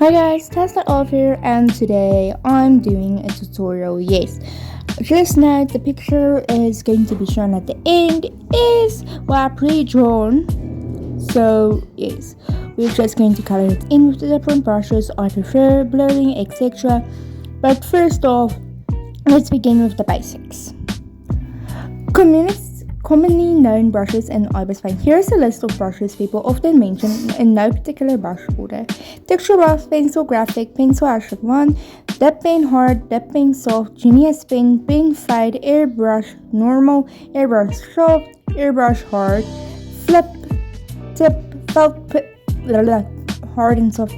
Hi guys, Tesla off here, and today I'm doing a tutorial. Yes, just note the picture is going to be shown at the end is pre-drawn. So yes, we're just going to color it in with the different brushes. I prefer blurring, etc. But first off, let's begin with the basics. Commonly known brushes in IBIS Paint. Here's a list of brushes people often mention in no particular brush order. Texture brush, pencil, graphic, pencil H1, dip pen hard, dip pen soft, genius pen, pen fade, airbrush normal, airbrush soft, airbrush hard, flip, tip, felt, hard and soft,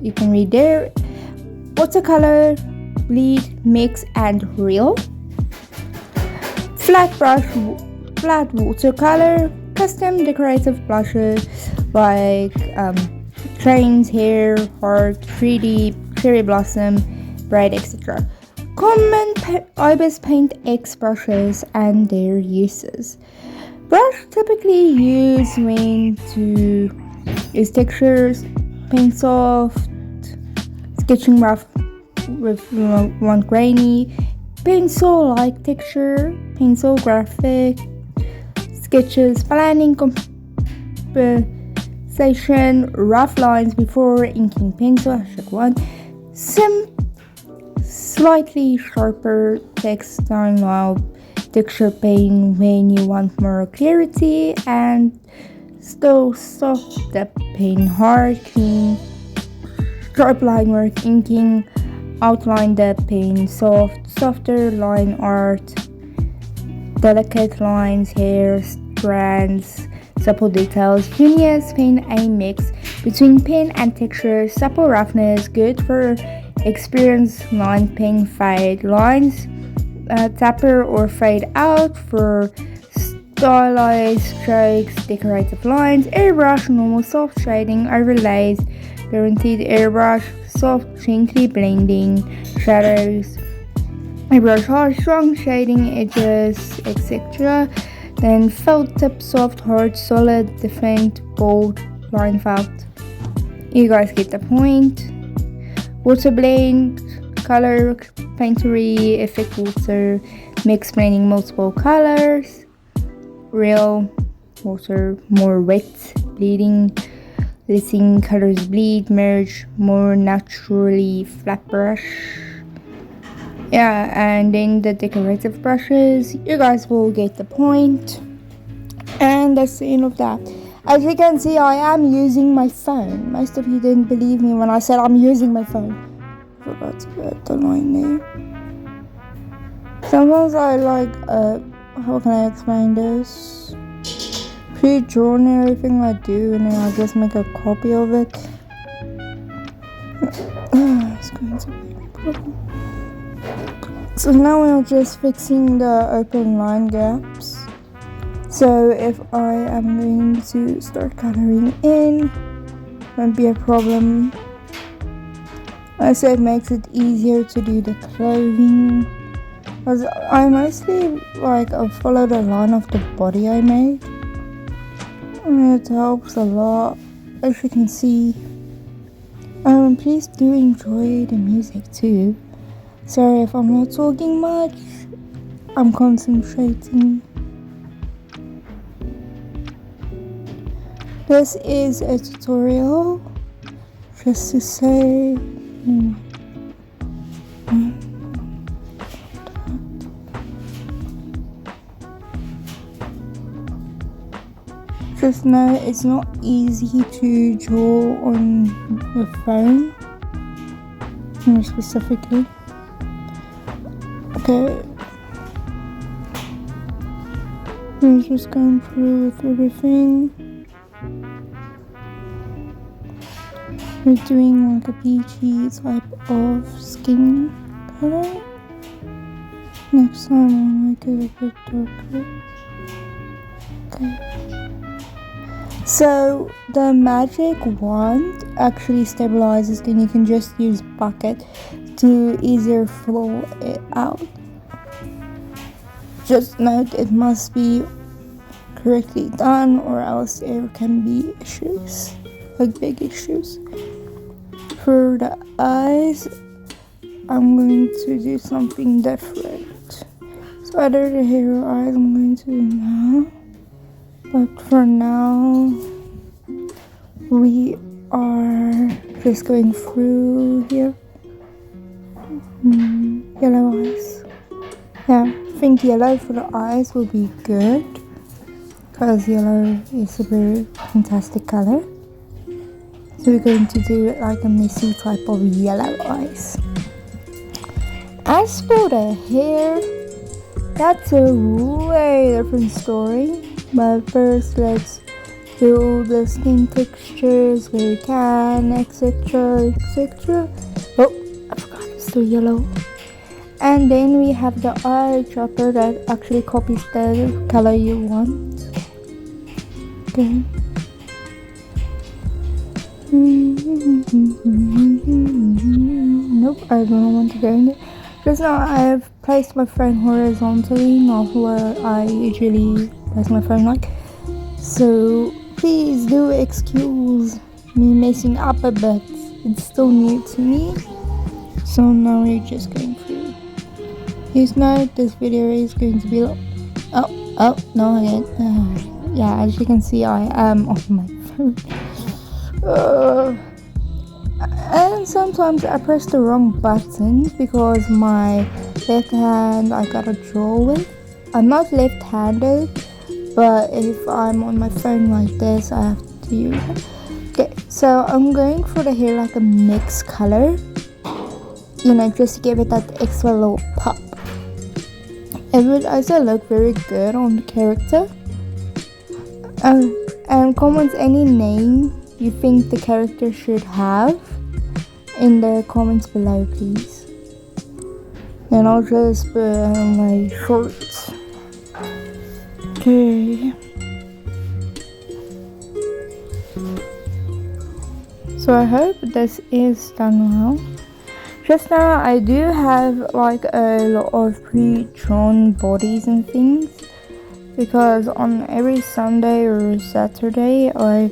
you can read there, watercolor, bleed, mix and real, flat brush, flat watercolor, custom decorative blushes like trains, hair, heart, 3D, cherry blossom, bright, etc. Common IBIS Paint X brushes and their uses. Brush typically used when to use textures, paint soft, sketching rough with one grainy, pencil like texture, pencil graphic, sketches, planning, composition, rough lines before inking pencil, #1, slightly sharper text style, texture paint when you want more clarity, and still soft dip paint, hard, clean, sharp line work, inking, outline dip paint, softer line art, delicate lines, hair, strands, supple details. Genius paint a mix between pen and texture, supple roughness, good for experienced line paint fade lines, tapper or fade out for stylized strokes, decorative lines, airbrush normal soft shading, overlays, guaranteed airbrush, soft gently blending, shadows, airbrush hard strong shading edges, etc. Then felt tip, soft, hard, solid, different, bold, line felt. You guys get the point. Water blend, color, paintery, effect water, mix blending multiple colors, real water, more wet, bleeding, letting colors bleed, merge more naturally, flat brush. Yeah, and then the decorative brushes, you guys will get the point. And that's the end of that. As you can see, I am using my phone. Most of you didn't believe me when I said I'm using my phone. Forgot to get the line there. Sometimes I how can I explain this? Pre-drawn everything I do, and then I just make a copy of it. It's going to be a problem. So now we're just fixing the open line gaps. So if I am going to start coloring in, won't be a problem. Also, it makes it easier to do the clothing. Because I mostly follow the line of the body I made. And it helps a lot, as you can see. Please do enjoy the music too. Sorry if I'm not talking much, I'm concentrating. This is a tutorial, just to say, just know it's not easy to draw on the phone, more specifically. Okay, I'm just going through with everything. We're doing like a peachy type of skin color. Next time I'll make it a bit darker. Okay. So the magic wand actually stabilizes, then you can just use bucket to easier flow it out. Just note it must be correctly done or else there can be issues, like big issues. for the eyes, I'm going to do something different. So other the hair eyes I'm going to do now. But for now, we are just going through here. Yellow eyes. Yeah, I think yellow for the eyes will be good, because yellow is a very fantastic color. So we're going to do like a messy type of yellow eyes. As for the hair, that's a way different story. But first, let's build the skin textures where we can, etc, etc. Oh, I forgot, it's still yellow. And then we have the eye dropper that actually copies the color you want. Okay. Nope, I don't want to go in there. Just now I have placed my phone horizontally, not where I usually place my phone like. So please do excuse me messing up a bit. It's still new to me. So now we're just going through. Please note this video is going to be no again. Yeah, as you can see, I am on my phone. And sometimes I press the wrong button because my left hand I gotta draw with. I'm not left-handed, but if I'm on my phone like this, I have to use it. Okay, so I'm going for the hair like a mixed color, you know, just to give it that extra little pop. It would also look very good on the character. And comment any name you think the character should have in the comments below, please. Then I'll just put on my shorts. Okay. So I hope this is done well. Just now I do have like a lot of pre-drawn bodies and things, because on every Sunday or Saturday I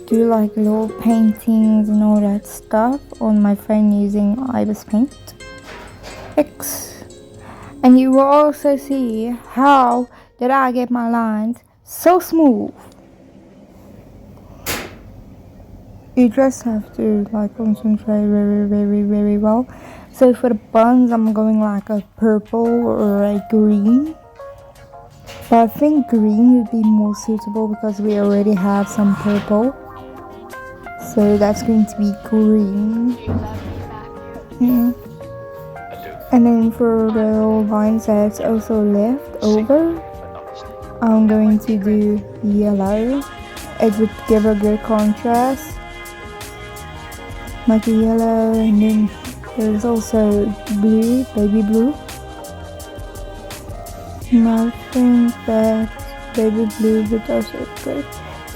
do like little paintings and all that stuff on my phone using Ibis Paint X. And you will also see how did I get my lines so smooth. You just have to like concentrate very well. So for the buns I'm going like a purple or a green. But I think green would be more suitable because we already have some purple. So that's going to be green. Yeah. And then for the lines that's also left over, I'm going to do yellow. It would give a good contrast. Like a yellow, and then there's also blue, baby blue. And I think that baby blue would also good.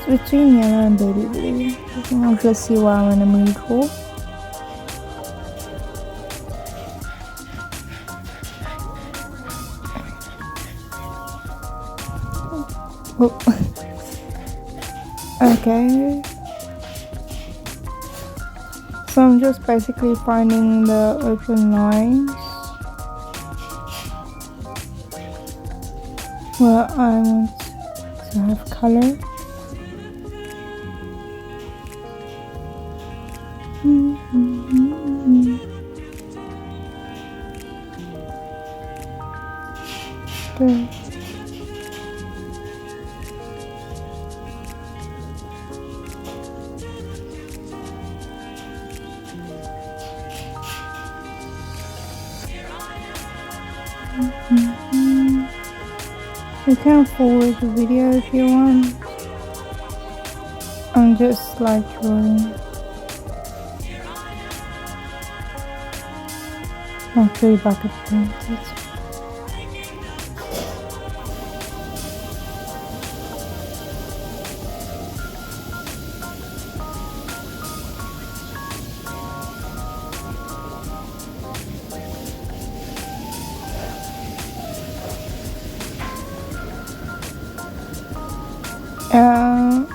It's between yellow and baby blue. I'll just see what I'm in the mood for. Oh. Okay. So I'm just basically finding the open lines where I want to have color. Good. You can forward the video if you want. I'm just like drawing. Actually bucket painted.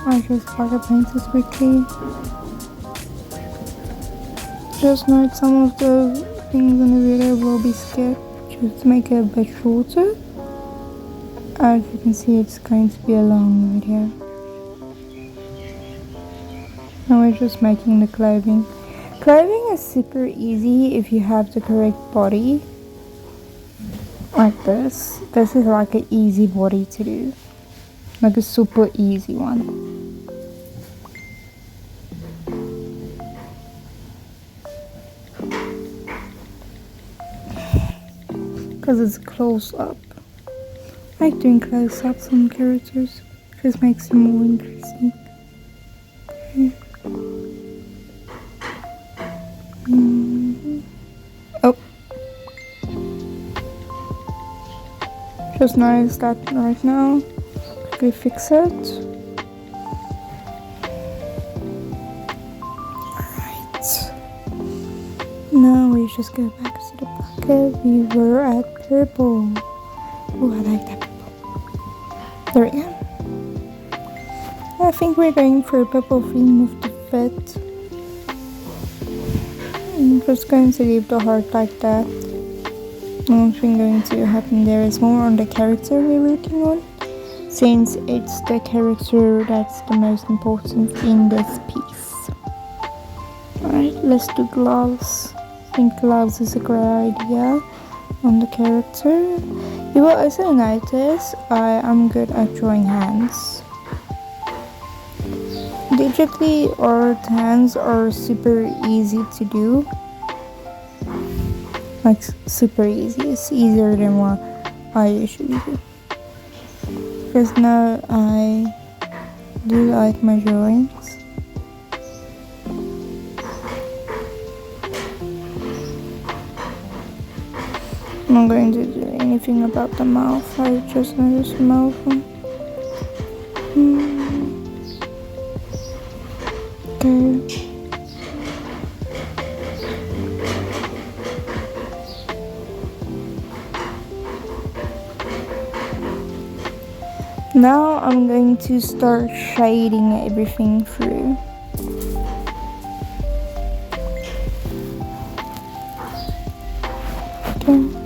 I just bucket painted quickly. Just note some of the things in the video will be skipped just to make it a bit shorter. As you can see, it's going to be a long video. Now we're just making the clothing. Clothing is super easy if you have the correct body. Like this. This is like an easy body to do. Like a super easy one. Because it's close up. I like doing close ups on characters. Just makes them more interesting. Okay. Oh. Just notice that right now. Quickly fix it. Alright. Now we just go back to the bucket. We were at purple. Oh, I like that purple. There we go. I think we're going for a purple theme with the fit. I'm just going to leave the heart like that. Nothing going to happen there. It's more on the character we're working on, since it's the character that's the most important in this piece. Alright, let's do gloves. I think gloves is a great idea on the character. You will also notice I am good at drawing hands. Digitally art hands are super easy to do. Like super easy. It's easier than what I usually do. Because now I do like my drawings. I'm not going to do anything about the mouth. I just noticed the mouth one. Okay. Now I'm going to start shading everything through. Okay.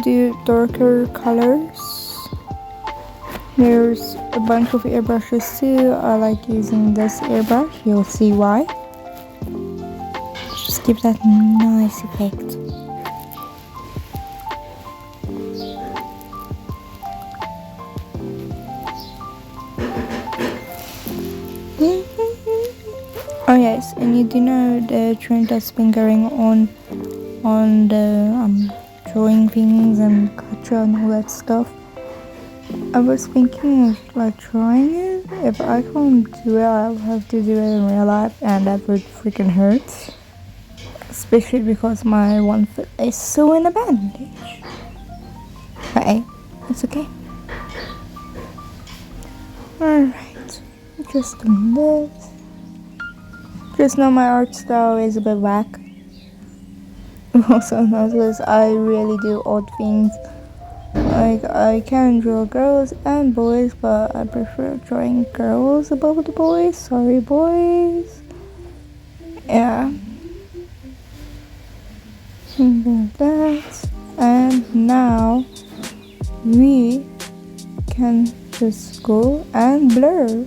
Do darker colors. There's a bunch of airbrushes too. I like using this airbrush. You'll see why. Just give that nice effect. Oh yes, and you do know the trend that's been going on the drawing things and gotcha and all that stuff. I was thinking of like trying it. If I can't do it, I'll have to do it in real life, and that would freaking hurt. Especially because my one foot is so in a bandage. But hey, it's okay. Alright, just doing this. Just know my art style is a bit whack. Also notice I really do odd things. Like I can draw girls and boys, but I prefer drawing girls above the boys. Sorry boys. Yeah. Something like that. And now we can just go and blur.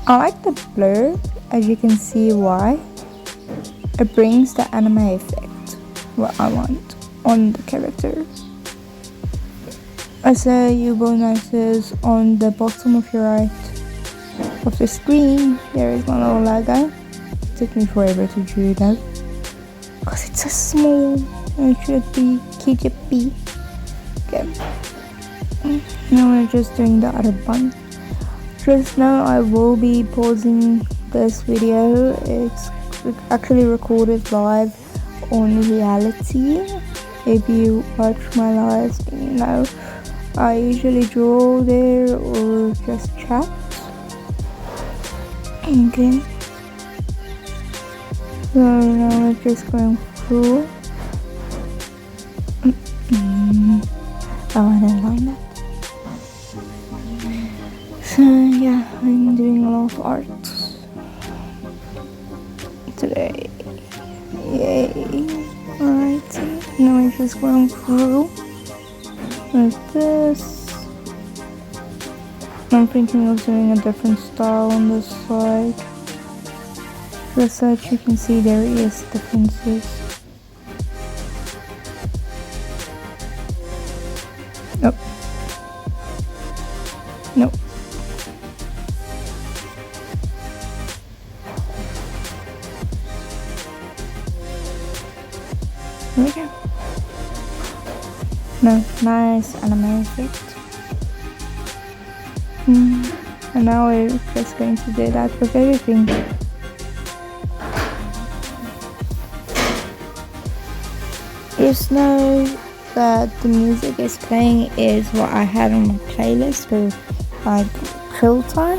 I like the blur, as you can see why. It brings the anime effect, what I want on the character. As you will notice on the bottom of your right of the screen, there is one little logo. It took me forever to draw that, because it's so small and it should be KGP. Okay. Now we're just doing the other one. Just now I will be pausing this video. It's actually recorded live on Reality. If you watch my lives, then you know I usually draw there or just chat. Okay. So now we're just going through. Oh, I didn't like that. So yeah, I'm doing a lot of art. I'm just going through like this. I'm thinking of doing a different style on this side. Just so that you can see there is differences. Nope. Nope. There we go. No, nice anime effect. And now we're just going to do that with everything. Just know that the music is playing is what I had on my playlist for like chill time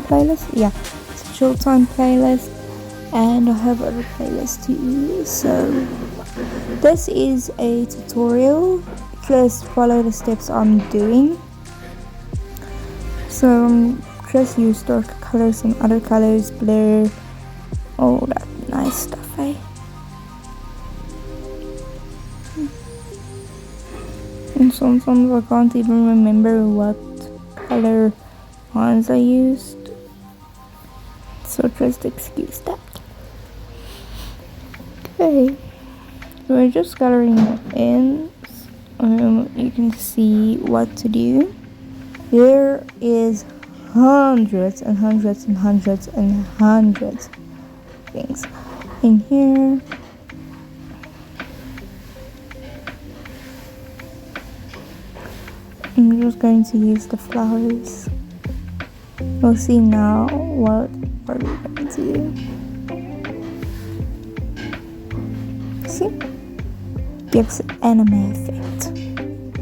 playlist. Yeah, it's a chill time playlist, and I have other playlists too. So this is a tutorial. Just follow the steps I'm doing. So just use dark colors and other colors, blur, all that nice stuff, eh? And sometimes I can't even remember what color ones I used, so just excuse that. Okay, so we're just coloring in. You can see what to do. There is hundreds and hundreds and hundreds and hundreds of things in here. I'm just going to use the flowers. We'll see now what are we going to do. See? Gives an anime effect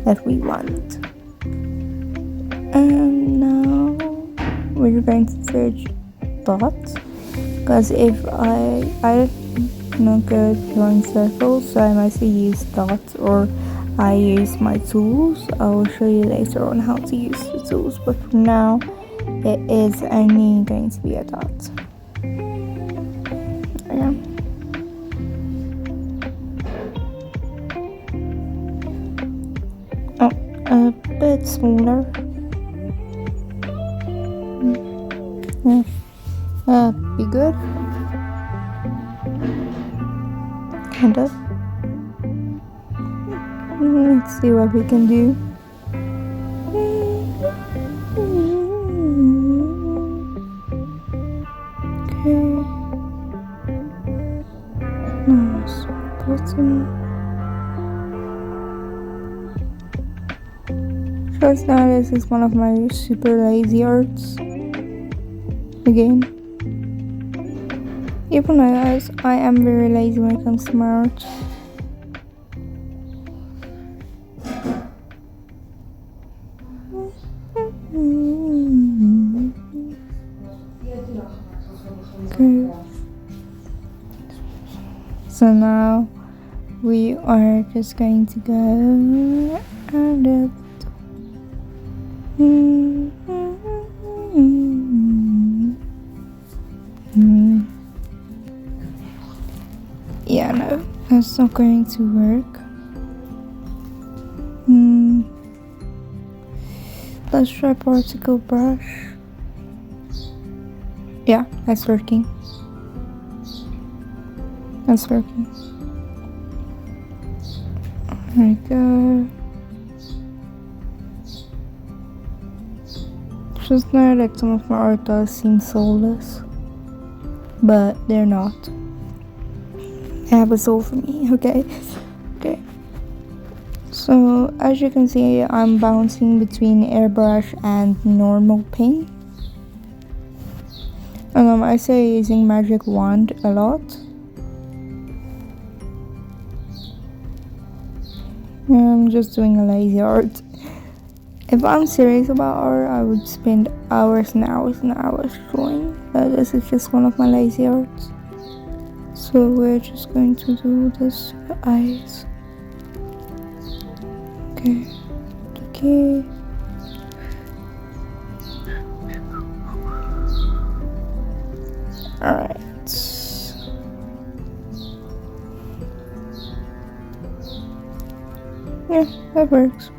that we want. And now we're going to search dots, because if I'm not good drawing circles, so I mostly use dots or I use my tools. I will show you later on how to use the tools, but for now it is only going to be a dot. Yeah. Oh, a bit smaller. Be good. Kind of. Let's see what we can do. Okay. Nice bottom. Just now, this is one of my super lazy arts. Again. Even though, guys, I am very lazy when it comes to my art. Okay. So now we are just going to go and it. Yeah, no, that's not going to work. Let's try particle brush. Yeah, that's working. That's working. There we go. Just know that some of my art does seem soulless, but they're not. They have a soul for me, okay? Okay. So, as you can see, I'm bouncing between airbrush and normal paint. I say using magic wand a lot. I'm just doing a lazy art. If I'm serious about art, I would spend hours and hours and hours drawing. But this is just one of my lazy arts. So we're just going to do this for eyes. Okay. Okay. Alright. Yeah, that works.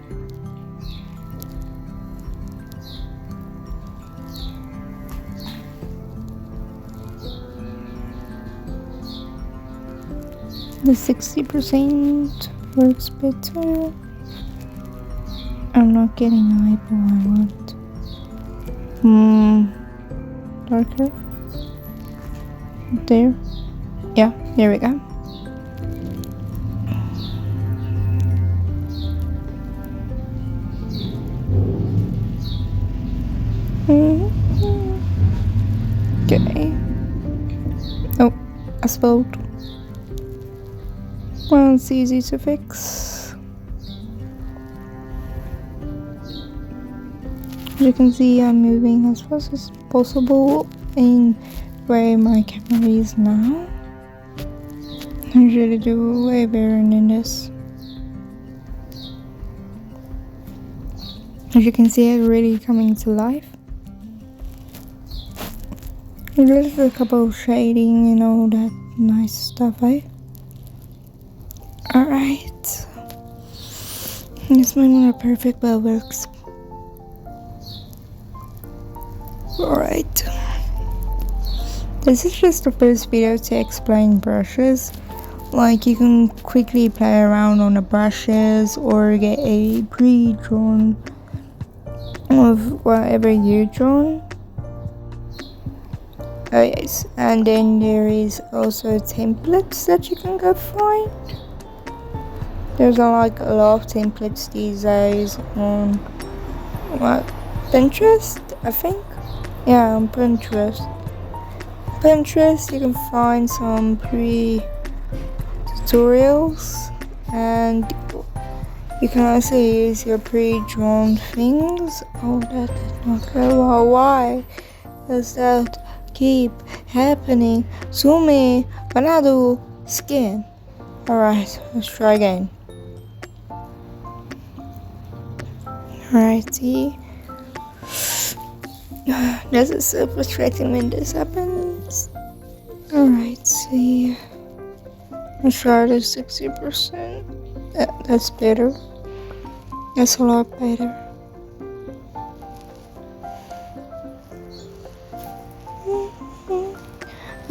The 60% works better. I'm not getting the eyeball I want. Darker. There. Yeah, there we go. Okay. Oh, I spilled. Well, it's easy to fix. As you can see, I'm moving as fast as possible in where my camera is now. I usually do way better than this. As you can see, it's really coming to life. Just a couple of shading and all that nice stuff, eh? Alright. This might not perfect, but it works. Alright. This is just the first video to explain brushes. Like, you can quickly play around on the brushes or get a pre-drawn of whatever you drawn. Oh yes, and then there is also templates that you can go find. There's like a lot of templates these days on what, Pinterest, I think. Yeah, on Pinterest. You can find some tutorials, and you can also use your pre-drawn things. Oh, that did not go well. Why does that keep happening to me when I do skin? Alright, let's try again. Alright, see? This is so frustrating when this happens. Alright, see. Let's try the 60%. That's better. That's a lot better.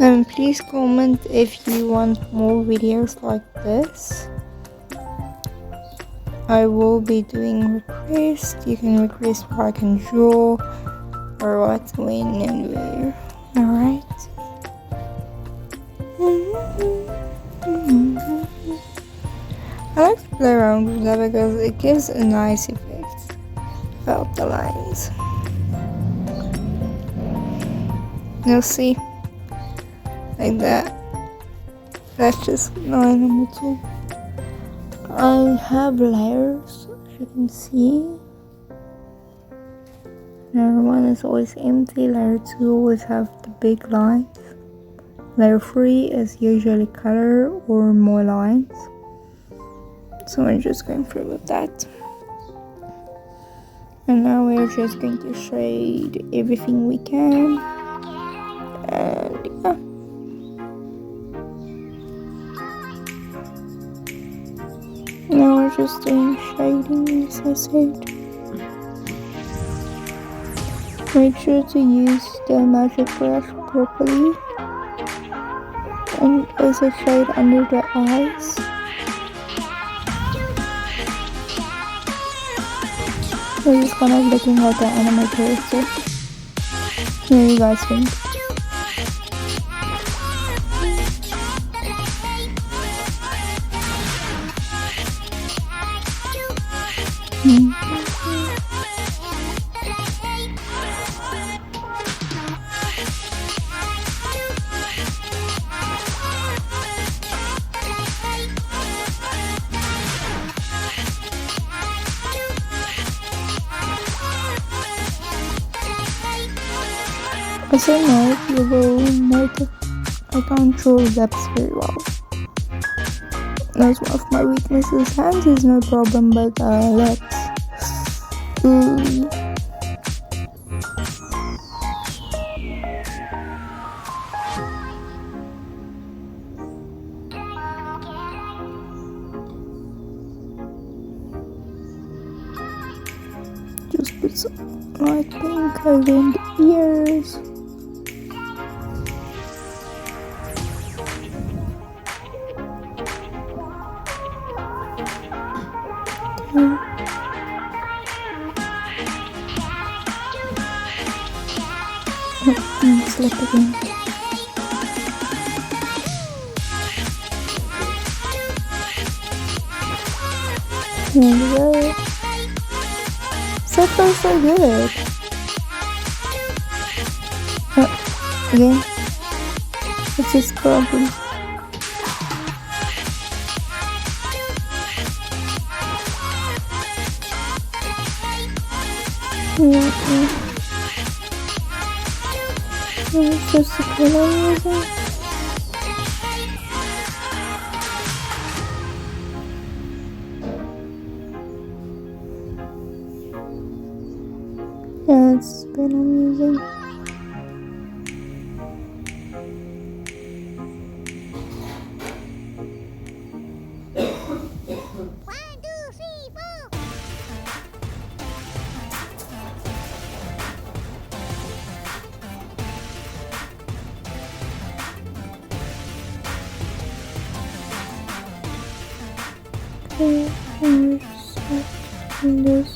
And please comment if you want more videos like this. I will be doing requests. You can request what I can draw or what, when, and where. Alright. I like to play around with that because it gives a nice effect about the lines. You'll see. Like that. That's just line number 2. I have layers, as you can see. Layer 1 is always empty. Layer 2 always have the big lines. Layer 3 is usually color or more lines. So we're just going through with that. And now we're just going to shade everything we can. And yeah. Now we're just doing shading, as I said. Make sure to use the magic brush properly. And also shade under the eyes. We're just kind of looking like an anime character. What do you guys think? As I know, you will notice I can't draw depths very well. That's one of my weaknesses. Hands is no problem, but legs. just put some light pink color in the ears. Slip again. There we go. So far so good. Again. It's just problem. It's just a pillow using. Yeah, it's been amusing. Okay, and we're just doing this.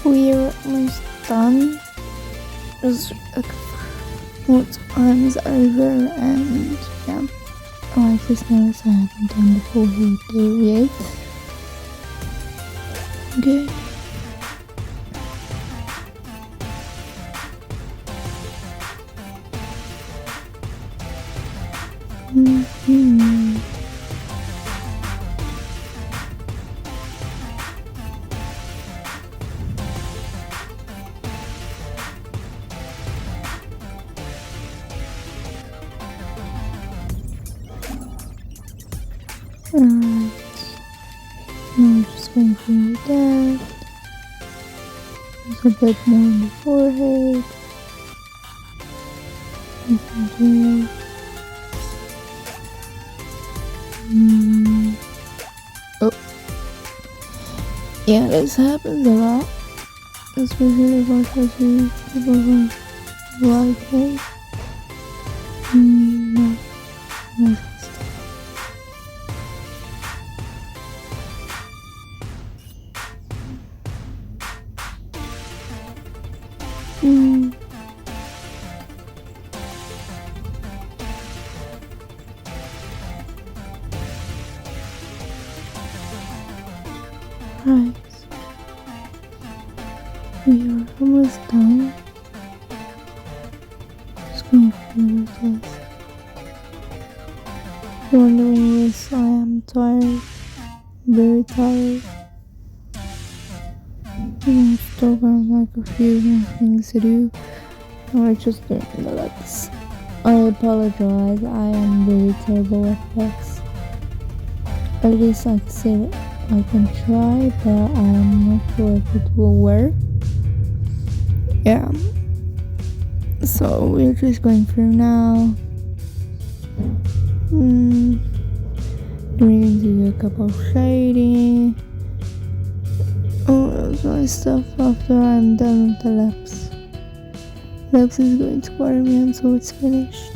We're almost done. Just more time's over, and yeah. Oh, I just noticed I haven't done the full video yet. Okay. Alright, now I'm just going through that. There's a bit more on the forehead. Oh, yeah, this happens a lot, especially if I try to people who like it. No. Right, we are almost done. Just going through this. Wondering, yes, I am tired, very tired. I still got like a few more things to do. I just don't relax. I apologize, I am very terrible at this. At least I said I can try, but I'm not sure if it will work. Yeah. So we're just going through now. We're going to do a couple of shading. Oh, that's my stuff after I'm done with the lips. Lips is going to worry me until it's finished.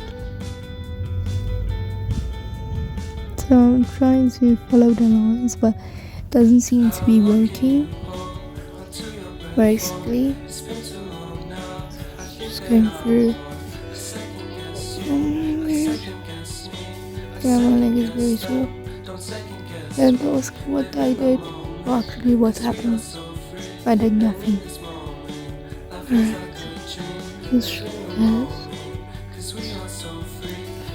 So I'm trying to follow the lines, but it doesn't seem to be working. Basically, just going through. Yeah, my leg is very sore. And ask what I did, or actually what happened. I did nothing. Alright, let's try this.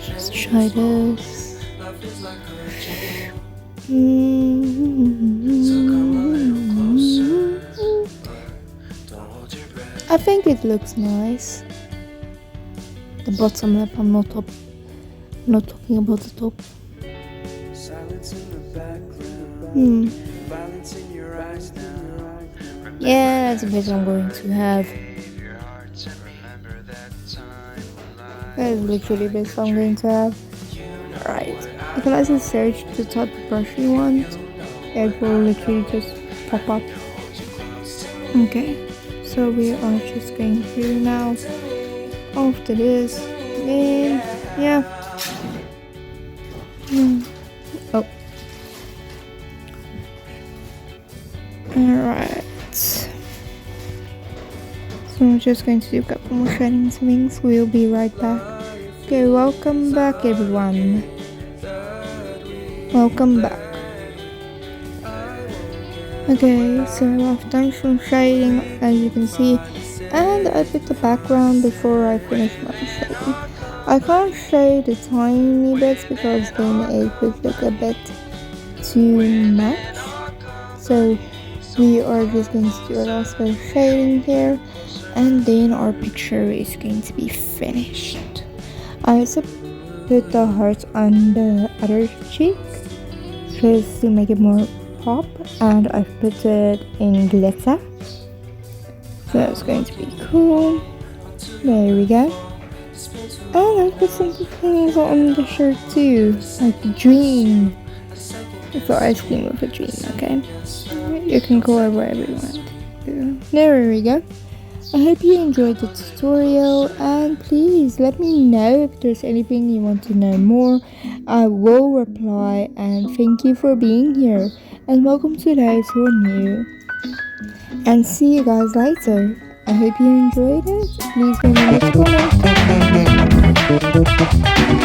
Just try this. I think it looks nice. The bottom lip, I'm not talking about the top. Yeah, that's the best I'm going to have. That is literally the best I'm going to have. Right. If I just search the type of brush you want, it will literally just pop up. Okay. So we are just going through now. After this, and yeah. Oh. Alright. So I'm just going to do a couple more shading swings. We'll be right back. Okay, welcome back everyone. Welcome back. Okay, so I've done some shading as you can see, and I put the background before I finish my shading. I can't shade the tiny bits because then it would look a bit too much. So we are just going to do a last bit of shading here, and then our picture is going to be finished. I also put the heart on the other cheek just to make it more pop, and I've put it in glitter, so that's going to be cool. There we go. And I put some things on the shirt too, like a dream. It's the ice cream with a dream, okay? You can call it whatever you want to. There we go. I hope you enjoyed the tutorial, and please let me know if there's anything you want to know more. I will reply, and thank you for being here, and welcome to those who are new, and see you guys later. I hope you enjoyed it. Please leave me a comment.